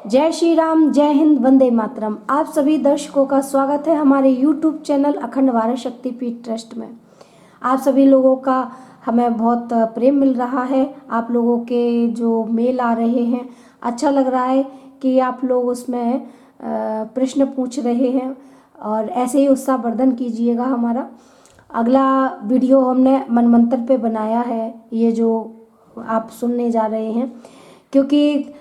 जय श्री राम, जय हिंद, वंदे मातरम। आप सभी दर्शकों का स्वागत है हमारे YouTube चैनल अखंड भारत शक्तिपीठ ट्रस्ट में। आप सभी लोगों का हमें बहुत प्रेम मिल रहा है। आप लोगों के जो मेल आ रहे हैं, अच्छा लग रहा है कि आप लोग उसमें प्रश्न पूछ रहे हैं और ऐसे ही उत्साहवर्धन कीजिएगा हमारा। अगला वीडियो हमने मनमंत्र पे बनाया है, ये जो आप सुनने जा रहे हैं, क्योंकि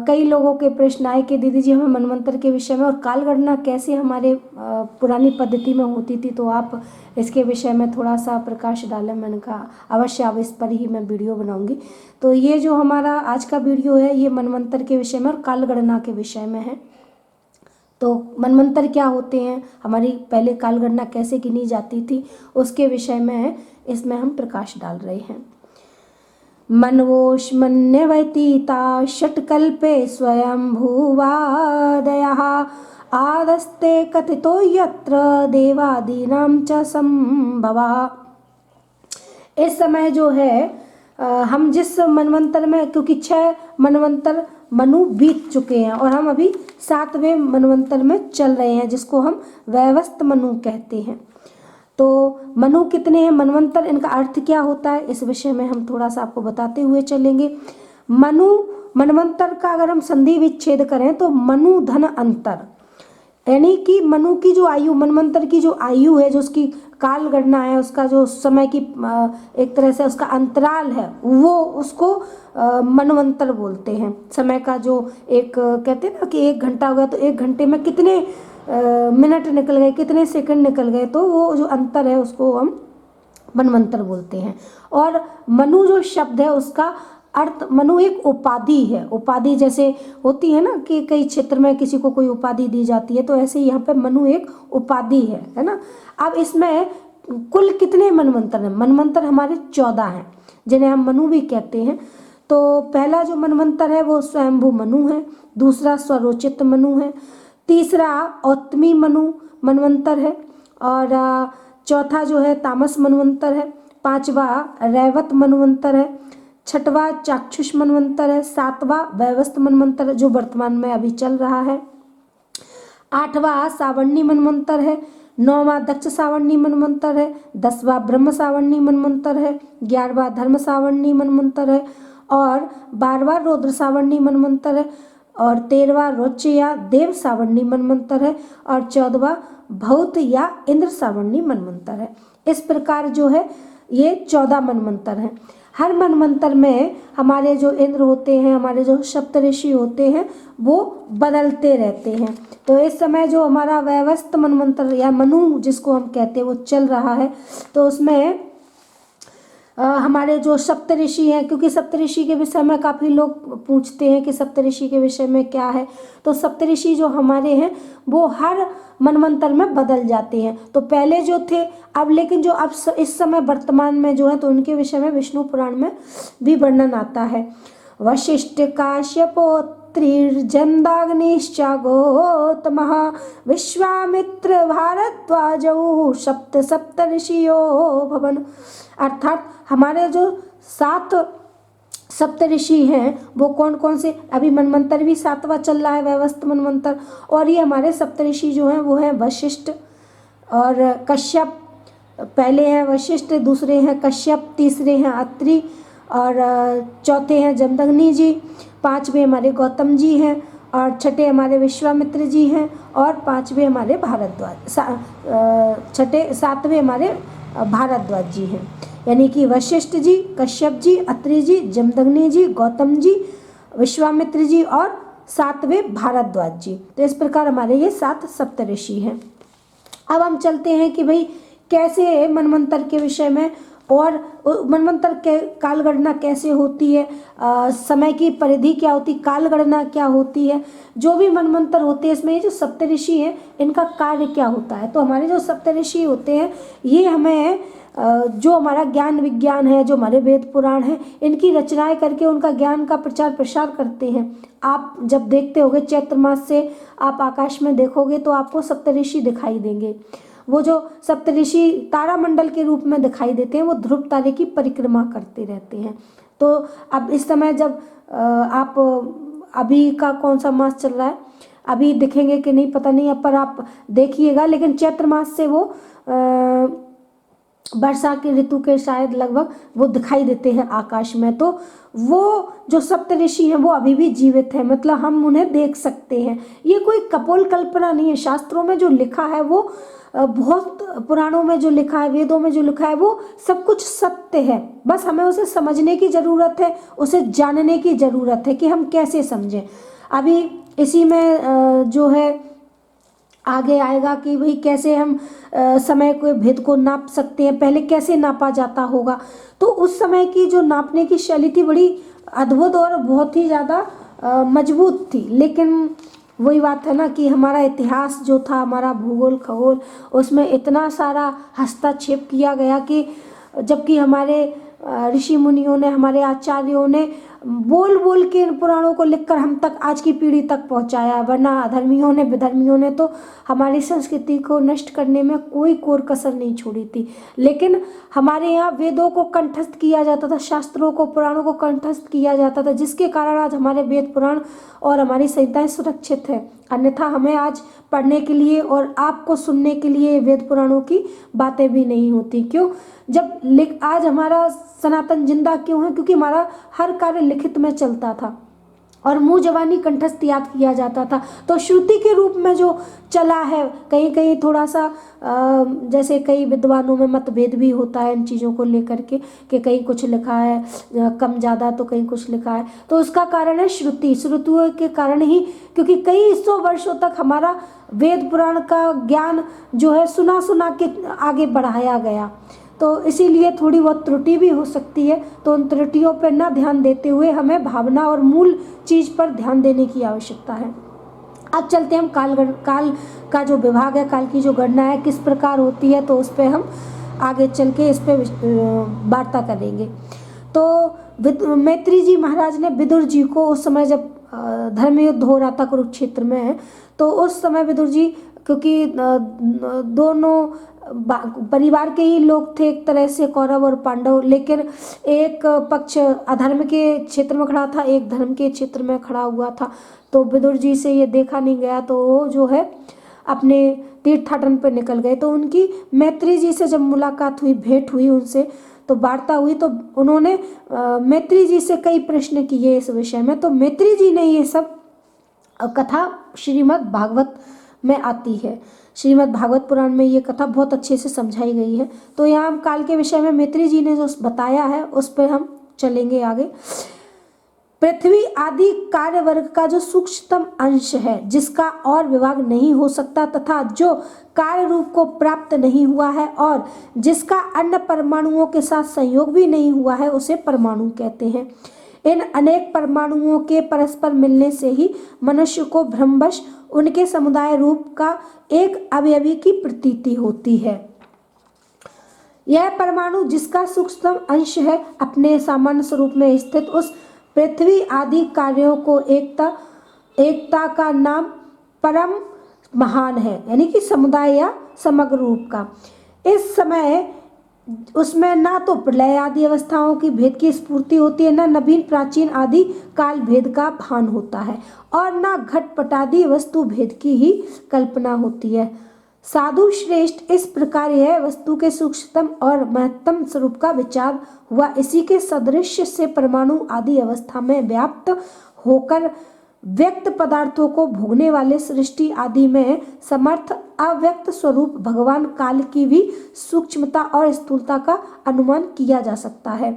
कई लोगों के प्रश्न आए कि दीदी जी हमें मनमंत्र के विषय में और काल गणना कैसे हमारे पुरानी पद्धति में होती थी, तो आप इसके विषय में थोड़ा सा प्रकाश डालें। मैंने कहा अवश्य अब इस पर ही मैं वीडियो बनाऊंगी। तो ये जो हमारा आज का वीडियो है ये मनमंत्र के विषय में और काल गणना के विषय में है। तो मनमंत्र क्या होते हैं, हमारी पहले काल गणना कैसे गिनी जाती थी, उसके विषय में इसमें हम प्रकाश डाल रहे हैं। मनवोष्मन्यवतीता षट्कल्पे स्वयंभुवादयः आदस्ते कथितो यत्र देवादीनां च संभवा। इस समय जो है हम जिस मनवंतर में, क्योंकि 6 मनवंतर मनु बीत चुके हैं और हम अभी 7वें मनवंतर में चल रहे हैं, जिसको हम वैवस्त मनु कहते हैं। तो मनु कितने हैं, मनवंतर, इनका अर्थ क्या होता है, इस विषय में हम थोड़ा सा आपको बताते हुए चलेंगे। मनवंतर का अगर हम संधि विच्छेद करें तो मनु धन अंतर, यानी कि मनु की जो आयु, मनवंतर की जो आयु है, जो उसकी काल गणना है, उसका जो समय की एक तरह से उसका अंतराल है, वो उसको मनवंतर बोलते हैं। समय का जो एक कहते हैं ना कि 1 घंटा हो गया तो 1 घंटे में कितने मिनट निकल गए, कितने सेकंड निकल गए, तो वो जो अंतर है उसको हम मनवंतर बोलते हैं। और मनु जो शब्द है उसका अर्थ, मनु एक उपाधि है। उपाधि जैसे होती है ना कि कई क्षेत्र में किसी को कोई उपाधि दी जाती है, तो ऐसे ही यहाँ पे मनु एक उपाधि है ना। अब इसमें कुल कितने मनवंतर हैं, मनवंतर हमारे 14 हैं, जिन्हें हम मनु भी कहते हैं। तो पहला जो मनवंतर है वो स्वयंभू मनु है, दूसरा स्वरोचित मनु है, तीसरा औत्तमी मनवंतर है, और चौथा जो है तामस मनवंतर है, 5वां रैवत मनवंतर है, 6वां चाक्षुष मनवंतर है, 7वां वैवस्त मनवंतर है जो वर्तमान में अभी चल रहा है, 8वां सावर्णी मनवंतर है, 9वां दक्ष सावर्णी मनवंतर है, 10वां ब्रह्म सावर्णी मनवंतर है, 11वां धर्म सावर्णी मनवंतर है, और 12वां रौद्र सावर्णी मनवंतर है, और 13वां रोच्य या देव सावर्णी मनवंतर है, और 14वां भौत या इंद्र सावर्णी मनवंतर है। इस प्रकार जो है ये 14 मनवंतर हैं। हर मनवंतर में हमारे जो इंद्र होते हैं, हमारे जो सप्तऋषि होते हैं, वो बदलते रहते हैं। तो इस समय जो हमारा वैवस्त मनवंतर या मनु जिसको हम कहते हैं वो चल रहा है। तो उसमें हमारे जो सप्तऋषि हैं, क्योंकि सप्तऋषि के विषय में काफ़ी लोग पूछते हैं कि सप्तऋषि के विषय में क्या है, तो सप्तऋषि जो हमारे हैं वो हर मनवंतर में बदल जाते हैं। तो पहले जो थे अब, लेकिन जो अब इस समय वर्तमान में जो है, तो उनके विषय में विष्णु पुराण में भी वर्णन आता है। वशिष्ठ काश्यपोत्रिर्जन्दाग्निश्च गौतमः विश्वामित्र भारद्वाजौ सप्त ऋषियो भवन। अर्थात हमारे जो 7 सप्तऋषि हैं वो कौन कौन से, अभी मनवंतर भी 7वां चल रहा है, वैवस्त मनवंतर, और ये हमारे सप्तऋषि जो हैं वो हैं वशिष्ठ और कश्यप। पहले हैं वशिष्ठ, दूसरे हैं कश्यप, तीसरे हैं अत्रि, और चौथे हैं जमदग्नि जी, 5वें हमारे गौतम जी हैं, और 6ठे हमारे विश्वामित्र जी हैं, और 5वें हमारे भारद्वाज, 7वें हमारे भारद्वाज जी हैं। यानी कि वशिष्ठ जी, कश्यप जी, अत्रि जी, जमदग्नि जी, गौतम जी, विश्वामित्र जी और 7वें भारद्वाज जी। तो इस प्रकार हमारे ये 7 सप्तऋषि हैं। अब हम चलते हैं कि भाई कैसे मनवंतर के विषय में, और मनवंतर के काल गणना कैसे होती है, समय की परिधि क्या होती, काल गणना क्या होती है, जो भी मनवंतर होते हैं इसमें ये जो सप्तऋषि हैं इनका कार्य क्या होता है। तो हमारे जो सप्तऋषि होते हैं ये हमें जो हमारा ज्ञान विज्ञान है, जो हमारे वेद पुराण हैं, इनकी रचनाएं करके उनका ज्ञान का प्रचार प्रसार करते हैं। आप जब देखते होगे चैत्र मास से आप आकाश में देखोगे तो आपको सप्तऋषि दिखाई देंगे। वो जो सप्तऋषि तारामंडल के रूप में दिखाई देते हैं, वो ध्रुव तारे की परिक्रमा करते रहते हैं। तो अब इस समय जब आप अभी का कौन सा मास चल रहा है, अभी दिखेंगे कि नहीं पता नहीं, अब पर आप देखिएगा, लेकिन चैत्र मास से वो वर्षा के ऋतु के शायद लगभग वो दिखाई देते हैं आकाश में। तो वो जो सप्तऋषि हैं वो अभी भी जीवित हैं, मतलब हम उन्हें देख सकते हैं। ये कोई कपोल कल्पना नहीं है, शास्त्रों में जो लिखा है वो बहुत, पुराणों में जो लिखा है, वेदों में जो लिखा है वो सब कुछ सत्य है। बस हमें उसे समझने की ज़रूरत है, उसे जानने की ज़रूरत है कि हम कैसे समझें। अभी इसी में जो है आगे आएगा कि भाई कैसे हम समय के भेद को नाप सकते हैं, पहले कैसे नापा जाता होगा। तो उस समय की जो नापने की शैली थी बड़ी अद्भुत और बहुत ही ज़्यादा मजबूत थी। लेकिन वही बात है ना कि हमारा इतिहास जो था, हमारा भूगोल खगोल, उसमें इतना सारा हस्तक्षेप किया गया कि जबकि हमारे ऋषि मुनियों ने, हमारे आचार्यों ने बोल बोल के इन पुराणों को लिखकर हम तक, आज की पीढ़ी तक पहुंचाया, वरना अधर्मियों ने, विधर्मियों ने तो हमारी संस्कृति को नष्ट करने में कोई कोर कसर नहीं छोड़ी थी। लेकिन हमारे यहाँ वेदों को कंठस्थ किया जाता था, शास्त्रों को, पुराणों को कंठस्थ किया जाता था, जिसके कारण आज हमारे वेद पुराण और हमारी संहिताएं सुरक्षित है। अन्यथा हमें आज पढ़ने के लिए और आपको सुनने के लिए वेद पुराणों की बातें भी नहीं होती। क्यों? जब आज हमारा सनातन जिंदा क्यों है? क्योंकि हमारा हर कार्य लिखित में चलता था और मुंह जबानी कंठस्थ याद किया जाता था। तो श्रुति के रूप में जो चला है, कहीं कहीं थोड़ा सा जैसे कई विद्वानों में मतभेद भी होता है इन चीज़ों को लेकर के, कि कहीं कुछ लिखा है कम ज़्यादा, तो कहीं कुछ लिखा है। तो उसका कारण है श्रुतियों के कारण ही, क्योंकि कई सौ वर्षों तक हमारा वेद पुराण का ज्ञान जो है सुना सुना के आगे बढ़ाया गया। तो इसीलिए थोड़ी बहुत त्रुटि भी हो सकती है। तो उन त्रुटियों पर ना ध्यान देते हुए हमें भावना और मूल चीज़ पर ध्यान देने की आवश्यकता है। अब चलते हैं हम काल का जो विभाग है, काल की जो गणना है किस प्रकार होती है, तो उस पर हम आगे चल के इस पर वार्ता करेंगे। तो मैत्री जी महाराज ने विदुर जी को उस समय जब धर्म युद्ध हो रहा था कुरुक्षेत्र में, तो उस समय विदुर जी, क्योंकि दोनों परिवार के ही लोग थे एक तरह से, कौरव और पांडव, लेकिन एक पक्ष अधर्म के क्षेत्र में खड़ा था, एक धर्म के क्षेत्र में खड़ा हुआ था। तो विदुर जी से ये देखा नहीं गया, तो वो जो है अपने तीर्थाटन पर निकल गए। तो उनकी मैत्री जी से जब मुलाकात हुई, भेंट हुई उनसे, तो वार्ता हुई, तो उन्होंने मैत्री जी से कई प्रश्न किए इस विषय में। तो मैत्री जी ने ये सब कथा श्रीमद् भागवत में आती है, श्रीमद् भागवत पुराण में ये कथा बहुत अच्छे से समझाई गई है। तो यहाँ हम काल के विषय में मैत्री जी ने जो बताया है उस पर हम चलेंगे आगे। पृथ्वी आदि कार्य वर्ग का जो सूक्ष्मतम अंश है, जिसका और विभाग नहीं हो सकता, तथा जो कार्य रूप को प्राप्त नहीं हुआ है और जिसका अन्य परमाणुओं के साथ संयोग भी नहीं हुआ है, उसे परमाणु कहते हैं। इन अनेक परमाणुओं के परस्पर मिलने से ही मनुष्य को भ्रमवश उनके समुदाय रूप का एक अवयवी की प्रतीति होती है। यह परमाणु, जिसका सूक्ष्मतम अंश है, अपने सामान्य स्वरूप में स्थित उस पृथ्वी आदि कार्यों को एकता का नाम परम महान है, यानी कि समुदाय या समग्र रूप का। इस समय उसमें ना तो प्रलय आदि अवस्थाओं की भेद की स्फूर्ति होती है, ना नवीन प्राचीन आदि काल भेद का भान होता है, और ना घटपटादि वस्तु भेद की ही कल्पना होती है। साधु श्रेष्ठ, इस प्रकार यह वस्तु के सूक्ष्मतम और महत्तम स्वरूप का विचार हुआ। इसी के सदृश्य से परमाणु आदि अवस्था में व्याप्त होकर व्यक्त पदार्थों को भोगने वाले सृष्टि आदि में समर्थ अव्यक्त स्वरूप भगवान काल की भी सूक्ष्मता और स्थूलता का अनुमान किया जा सकता है।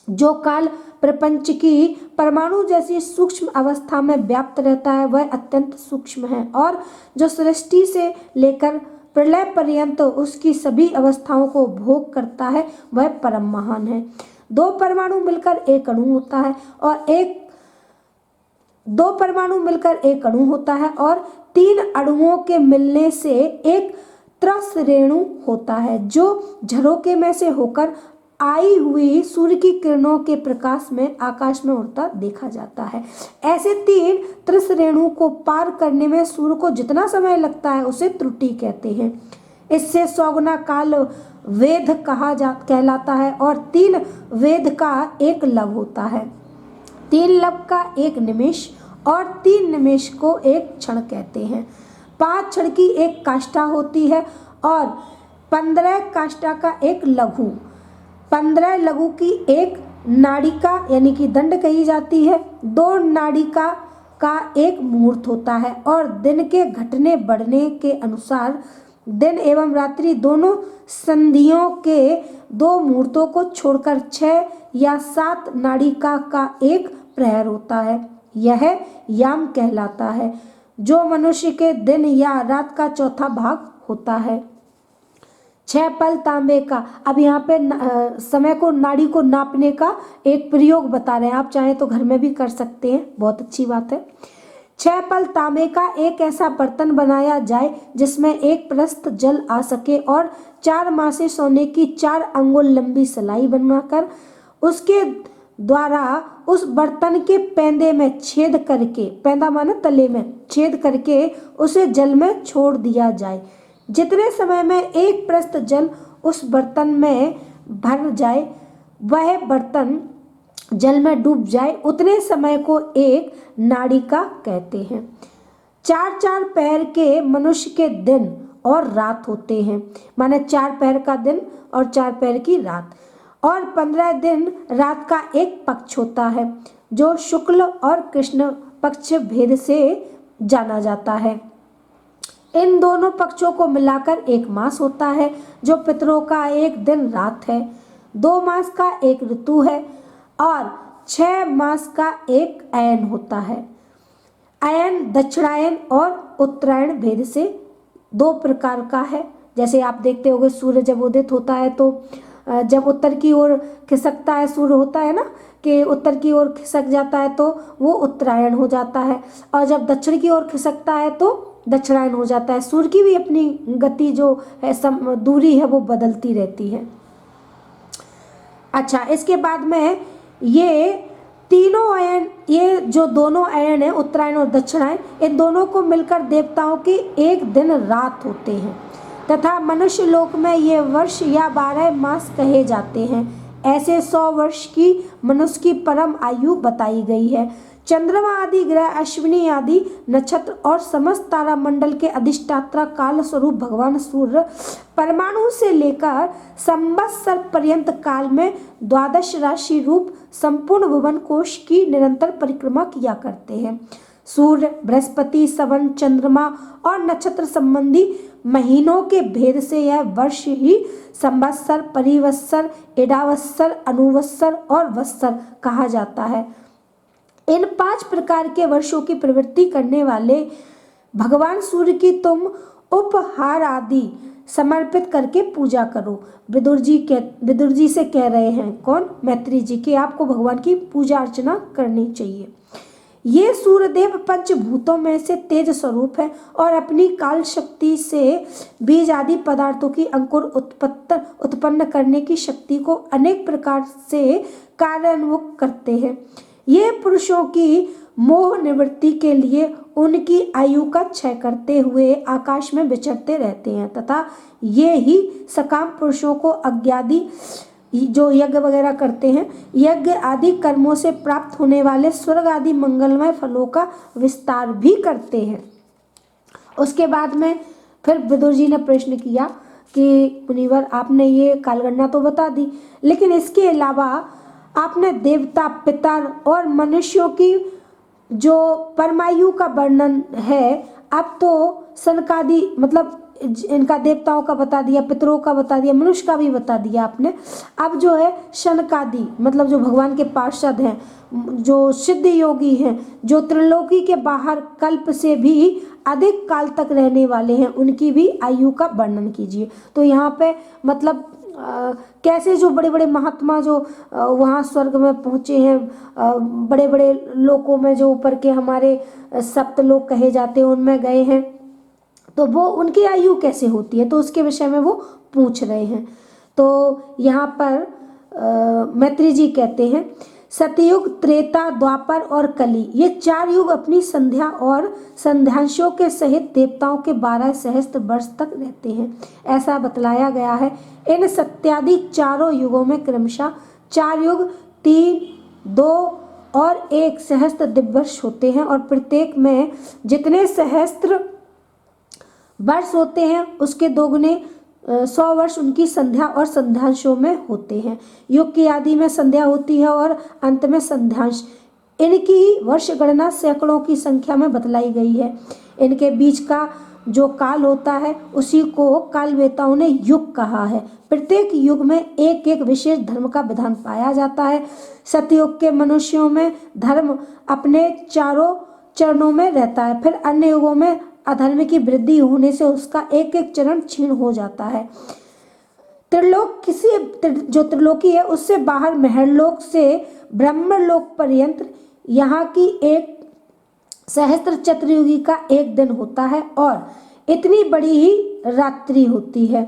जो काल प्रपंच की परमाणु जैसी सूक्ष्म अवस्था में व्याप्त रहता है वह अत्यंत सूक्ष्म है, और जो सृष्टि से लेकर प्रलय पर्यंत उसकी सभी अवस्थाओं को भोग करता है वह परम महान है। दो परमाणु मिलकर एक अणु होता है और तीन अणुओं के मिलने से एक त्रस रेणु होता है, जो झरोके में से होकर आई हुई सूर्य की किरणों के प्रकाश में आकाश में उड़ता देखा जाता है। ऐसे तीन त्रस रेणु को पार करने में सूर्य को जितना समय लगता है उसे त्रुटि कहते हैं। इससे 100 गुना काल वेद कहलाता है, और 3 वेद का एक लव होता है। 3 लव का एक निमेष और 3 निमेष को एक क्षण कहते हैं। 5 क्षण की एक काष्ठा होती है और 15 काष्ठा का एक लघु, 15 लघु की एक नाड़िका यानी कि दंड कही जाती है। 2 नाड़िका का एक मुहूर्त होता है और दिन के घटने बढ़ने के अनुसार दिन एवं रात्रि दोनों संधियों के 2 मुहूर्तों को छोड़कर 6 या 7 नाड़िका का एक प्रहर होता है। यह याम कहलाता है, जो मनुष्य के दिन या रात का चौथा भाग होता है। 6 पल तांबे का, अब यहाँ पे समय को, नाड़ी को नापने का एक प्रयोग बता रहे हैं, आप चाहें तो घर में भी कर सकते हैं, बहुत अच्छी बात है। 6 पल तांबे का एक ऐसा बर्तन बनाया जाए जिसमें एक प्रस्थ जल आ सके और 4 मासे सोने की 4 अंगुल लंबी सलाई बनाकर उसके द्वारा उस बर्तन के पेंदे में छेद करके, पेंदा माने तले में छेद करके उसे जल में छोड़ दिया जाए। जितने समय में एक प्रस्थ जल उस बर्तन में भर जाए, वह बर्तन जल में डूब जाए, उतने समय को एक नाड़िका कहते हैं। 4-4 पैर के मनुष्य के दिन और रात होते हैं, माने 4 पैर का दिन और 4 पैर की रात, और 15 दिन रात का एक पक्ष होता है जो शुक्ल और कृष्ण पक्ष भेद से जाना जाता है। इन दोनों पक्षों को मिलाकर एक मास होता है जो पितरों का एक दिन रात है। 2 मास का एक ऋतु है और 6 मास का एक अयन होता है। अयन दक्षिणायन और उत्तरायण भेद से 2 प्रकार का है। जैसे आप देखते होंगे सूर्य जब उदित होता है तो जब उत्तर की ओर खिसकता है सूर्य, होता है ना कि उत्तर की ओर खिसक जाता है तो वो उत्तरायण हो जाता है, और जब दक्षिण की ओर खिसकता है तो दक्षिणायन हो जाता है। सूर्य की भी अपनी गति जो है, दूरी है, वो बदलती रहती है। अच्छा, इसके बाद में ये तीनों अयन, ये जो दोनों अयन है उत्तरायण और दक्षिणायन, इन दोनों को मिलकर देवताओं के एक दिन रात होते हैं तथा मनुष्य लोक में ये वर्ष या 12 मास कहे जाते हैं। ऐसे 100 वर्ष की मनुष्य की परम आयु बताई गई है। चंद्रमा आदि ग्रह, अश्विनी आदि नक्षत्र और समस्त तारा मंडल के अधिष्ठाता काल स्वरूप भगवान सूर्य परमाणु से लेकर संवत्सर पर्यंत काल में 12 राशि रूप संपूर्ण भुवन कोश की निरंतर परिक्रमा किया करते हैं। सूर्य, बृहस्पति, सवन, चंद्रमा और नक्षत्र संबंधी महीनों के भेद से यह वर्ष ही संवत्सर, परिवत्सर, इडावत्सर, अनुवत्सर और वत्सर कहा जाता है। इन 5 प्रकार के वर्षों की प्रवृत्ति करने वाले भगवान सूर्य की तुम उपहार आदि समर्पित करके पूजा करो। विदुर जी से कह रहे हैं, कौन? मैत्री जी, कि आपको भगवान की पूजा अर्चना करनी चाहिए। ये सूर्यदेव पंचभूतों में से तेज स्वरूप है और अपनी काल शक्ति से बीज आदि पदार्थों की अंकुर उत्पन्न करने की शक्ति को अनेक प्रकार से कार्यान्वित करते हैं। ये पुरुषों की मोह निवृत्ति के लिए उनकी आयु का क्षय करते हुए आकाश में विचरते रहते हैं तथा ये ही सकाम पुरुषों को अज्ञादि जो यज्ञ वगैरह करते हैं, यज्ञ आदि कर्मों से प्राप्त होने वाले स्वर्ग आदि मंगलमय फलों का विस्तार भी करते हैं। उसके बाद में फिर विदुर जी ने प्रश्न किया कि मुनिवर, आपने ये कालगणना तो बता दी, लेकिन इसके अलावा आपने देवता, पितर और मनुष्यों की जो परमायु का वर्णन है, अब तो सनकादि मतलब इनका देवताओं का बता दिया, पितरों का बता दिया, मनुष्य का भी बता दिया आपने। अब जो है शनकादि मतलब जो भगवान के पार्षद हैं, जो सिद्ध योगी हैं, जो त्रिलोकी के बाहर कल्प से भी अधिक काल तक रहने वाले हैं, उनकी भी आयु का वर्णन कीजिए। तो यहाँ पे मतलब कैसे जो बड़े बड़े महात्मा जो वहाँ स्वर्ग में पहुँचे हैं, बड़े बड़े लोकों में जो ऊपर के हमारे सप्त लोक कहे जाते हैं उनमें गए हैं, तो वो उनकी आयु कैसे होती है, तो उसके विषय में वो पूछ रहे हैं। तो यहाँ पर मैत्री जी कहते हैं, सतयुग, त्रेता, द्वापर और कली, ये 4 युग अपनी संध्या और संध्यांशों के सहित देवताओं के 12 सहस्त्र वर्ष तक रहते हैं, ऐसा बतलाया गया है। इन सत्यादि चारों युगों में क्रमशः 4 युग, 3, 2 और 1 सहस्त्र दिव्यवर्ष होते हैं और प्रत्येक में जितने सहस्त्र वर्ष होते हैं उसके दोगुने 100 वर्ष उनकी संध्या और संध्यांशों में होते हैं। युग की आदि में संध्या होती है और अंत में संध्यांश। इनकी वर्ष गणना सैकड़ों की संख्या में बतलाई गई है। इनके बीच का जो काल होता है उसी को कालवेताओं ने युग कहा है। प्रत्येक युग में एक एक विशेष धर्म का विधान पाया जाता है। सतयुग के मनुष्यों में धर्म अपने चारों चरणों में रहता है, फिर अन्य युगों में अधर्म की वृद्धि होने से उसका एक एक चरण क्षीण हो जाता है। त्रिलोक जो त्रिलोकी है उससे बाहर महरलोक से ब्रह्मलोक पर्यंत यहाँ की एक सहस्त्र चतुर्युगी का एक दिन होता है और इतनी बड़ी ही रात्रि होती है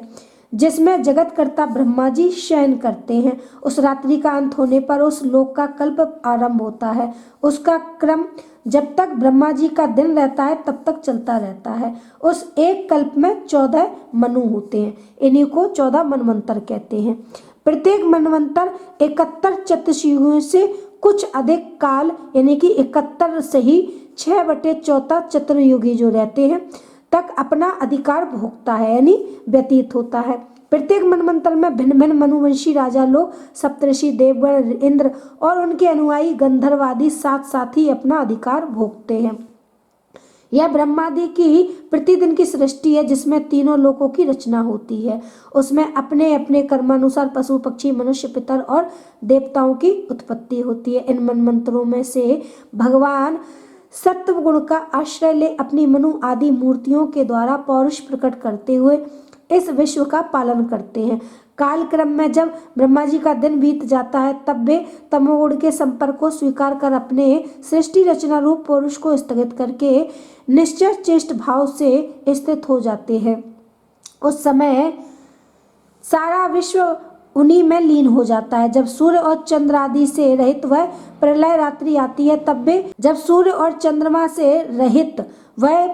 जिसमें जगतकर्ता ब्रह्मा जी शयन करते हैं। उस रात्रि का अंत होने पर उस लोक का कल्प आरंभ होता है। उसका क्रम जब तक ब्रह्मा जी का दिन रहता है तब तक चलता रहता है। उस एक कल्प में 14 मनु होते हैं, इन्हीं को 14 मनवंतर कहते हैं। प्रत्येक मनवंतर 71 चतुर्युगों से कुछ अधिक काल यानी कि 71 से ही 6/4 चतुर्युगी जो रहते हैं तक अपना अधिकार भोगता है यानी व्यतीत होता है। प्रत्येक मनवंतर में भिन्न भिन्न मनुवंशी राजा लोग, सप्तऋषि, देवगण, इंद्र और उनके अनुयायी गंधर्व आदि साथ साथ ही अपना अधिकार भोगते हैं। यह ब्रह्मादि की प्रतिदिन की सृष्टि है जिसमें तीनों लोकों की रचना होती है। उसमें अपने अपने कर्मानुसार पशु, पक्षी, मनुष्य, पितर और देवताओं की उत्पत्ति होती है। इन मनमंत्रों में से भगवान सत्व गुण का आश्रय ले अपनी मनु आदि मूर्तियों के द्वारा पौरुष प्रकट करते हुए इस विश्व का पालन करते हैं। काल क्रम में जब ब्रह्मा जी का दिन बीत जाता है तब वे तमोगुण के संपर्क को स्वीकार कर अपने सृष्टि रचना रूप पौरुष को स्थगित करके निश्चय चेष्ट भाव से स्थित हो जाते हैं। उस समय सारा विश्व उन्हीं में लीन हो जाता है। जब सूर्य और चंद्र आदि से रहित वह प्रलय रात्रि आती है तब वे जब सूर्य और चंद्रमा से रहित वह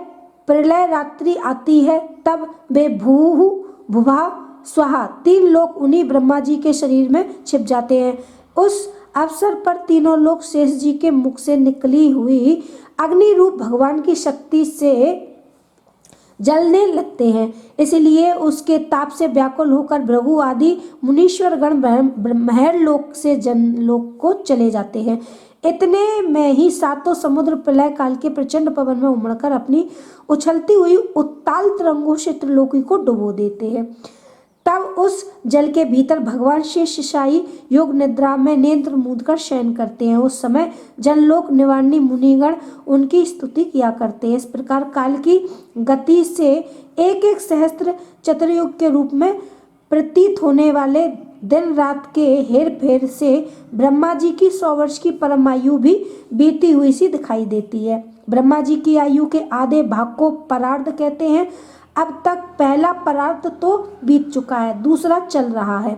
प्रलय रात्रि आती है तब वे भू भुभा स्वाहा 3 लोक उन्हीं ब्रह्मा जी के शरीर में छिप जाते हैं। उस अवसर पर तीनों लोक शेष जी के मुख से निकली हुई अग्नि रूप भगवान की शक्ति से जलने लगते हैं। इसलिए उसके ताप से व्याकुल होकर भृगु आदि मुनीश्वर गण महरलोक से जनलोक को चले जाते हैं। इतने में ही 7 समुद्र प्रलय काल के प्रचंड पवन में उमड़कर अपनी उछलती हुई उत्ताल तरंगों से त्रिलोकी को डुबो देते हैं। तब उस जल के भीतर भगवान शेषशायी योग निद्रा में नेत्र मूंदकर शयन करते हैं। उस समय जनलोक निवारणी मुनिगण उनकी स्तुति किया करते हैं। इस प्रकार काल की गति से एक एक सहस्त्र चतुर्युग के रूप में प्रतीत होने वाले दिन रात के हेर फेर से ब्रह्मा जी की 100 वर्ष की परम आयु भी बीती हुई सी दिखाई देती है। ब्रह्मा जी की आयु के आधे भाग को परार्ध कहते हैं। अब तक पहला परार्ध तो बीत चुका है, दूसरा चल रहा है।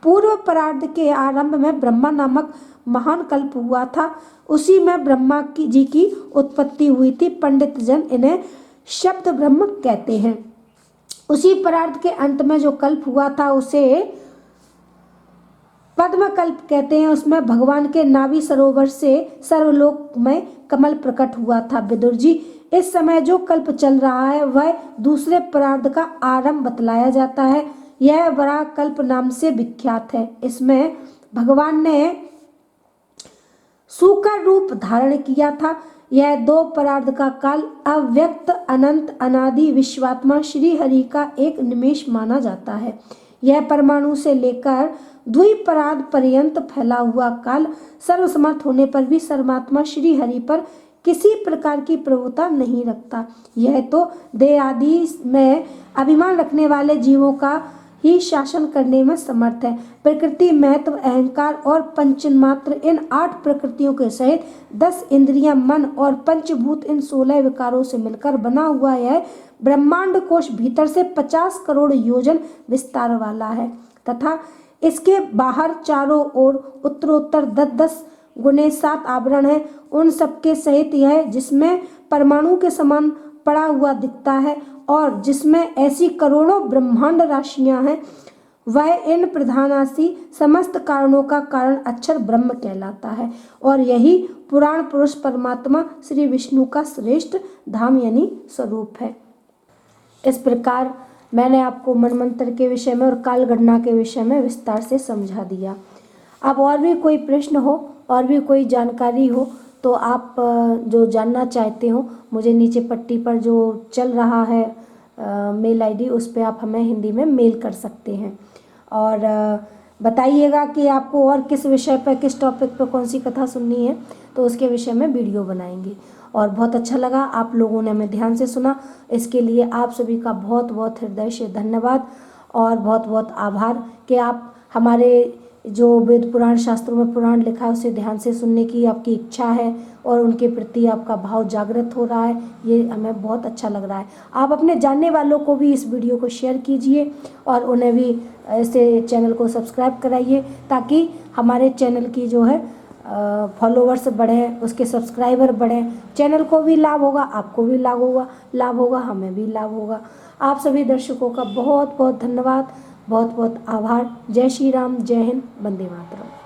पूर्व परार्ध के आरंभ में ब्रह्मा नामक महान कल्प हुआ था। उसी में ब्रह्मा जी की उत्पत्ति हुई थी। पंडित जन इन्हें शब्द ब्रह्म कहते हैं। उसी परार्ध के अंत में जो कल्प हुआ था उसे पद्म कल्प कहते हैं। उसमें भगवान के नाभि सरोवर से सर्वलोक में कमल प्रकट हुआ था। विदुर जी, इस समय जो कल्प चल रहा है वह दूसरे परार्ध का आरंभ बतलाया जाता है। यह वराह कल्प नाम से विख्यात है। इसमें भगवान ने सूकर रूप धारण किया था। यह 2 परार्ध का काल अव्यक्त अनंत अनादि विश्वात्मा श्री हरि का एक निमेष माना जाता है। यह परमाणु से लेकर द्विपरार्ध पर्यंत फैला हुआ काल सर्वसमर्थ होने पर भी सर्वात्मा श्री हरि पर किसी प्रकार की प्रभुता नहीं रखता। यह तो देह आदि में अभिमान रखने वाले जीवों का ही शासन करने में समर्थ है। प्रकृति, महत्व, अहंकार और पंचमात्र इन 8 प्रकृतियों के सहित 10 इंद्रियां, मन और पंचभूत इन 16 विकारों से मिलकर बना हुआ यह ब्रह्मांड कोश भीतर से 50 करोड़ योजन विस्तार वाला है तथा इसके बाहर चारों ओर उत्तरोत्तर 10-10 गुने 7 आवरण है। उन सबके सहित यह जिसमें परमाणु के समान पड़ा हुआ दिखता है और जिसमें ऐसी करोड़ों ब्रह्मांड राशियां हैं वह इन प्रधानासी समस्त कारणों का कारण अक्षर ब्रह्म कहलाता है और यही पुराण पुरुष परमात्मा श्री विष्णु का श्रेष्ठ धाम यानी स्वरूप है। इस प्रकार मैंने आपको मनमंत्र के विषय में और काल गणना के विषय में विस्तार से समझा दिया। अब और भी कोई प्रश्न हो और भी कोई जानकारी हो तो आप जो जानना चाहते हो मुझे नीचे पट्टी पर जो चल रहा है मेल आईडी उस पर आप हमें हिंदी में मेल कर सकते हैं और बताइएगा कि आपको और किस विषय पर किस टॉपिक पर कौन सी कथा सुननी है तो उसके विषय में वीडियो बनाएंगे। और बहुत अच्छा लगा आप लोगों ने हमें ध्यान से सुना, इसके लिए आप सभी का बहुत बहुत हृदय से धन्यवाद और बहुत बहुत आभार कि आप हमारे जो वेद पुराण शास्त्रों में पुराण लिखा है उसे ध्यान से सुनने की आपकी इच्छा है और उनके प्रति आपका भाव जागृत हो रहा है, ये हमें बहुत अच्छा लग रहा है। आप अपने जानने वालों को भी इस वीडियो को शेयर कीजिए और उन्हें भी ऐसे चैनल को सब्सक्राइब कराइए ताकि हमारे चैनल की जो है फॉलोवर्स बढ़ें, उसके सब्सक्राइबर बढ़ें, चैनल को भी लाभ होगा, आपको भी लाभ होगा, हमें भी लाभ होगा। आप सभी दर्शकों का बहुत बहुत धन्यवाद, बहुत बहुत आभार। जय श्री राम, जय हिंद, वंदे मातरम।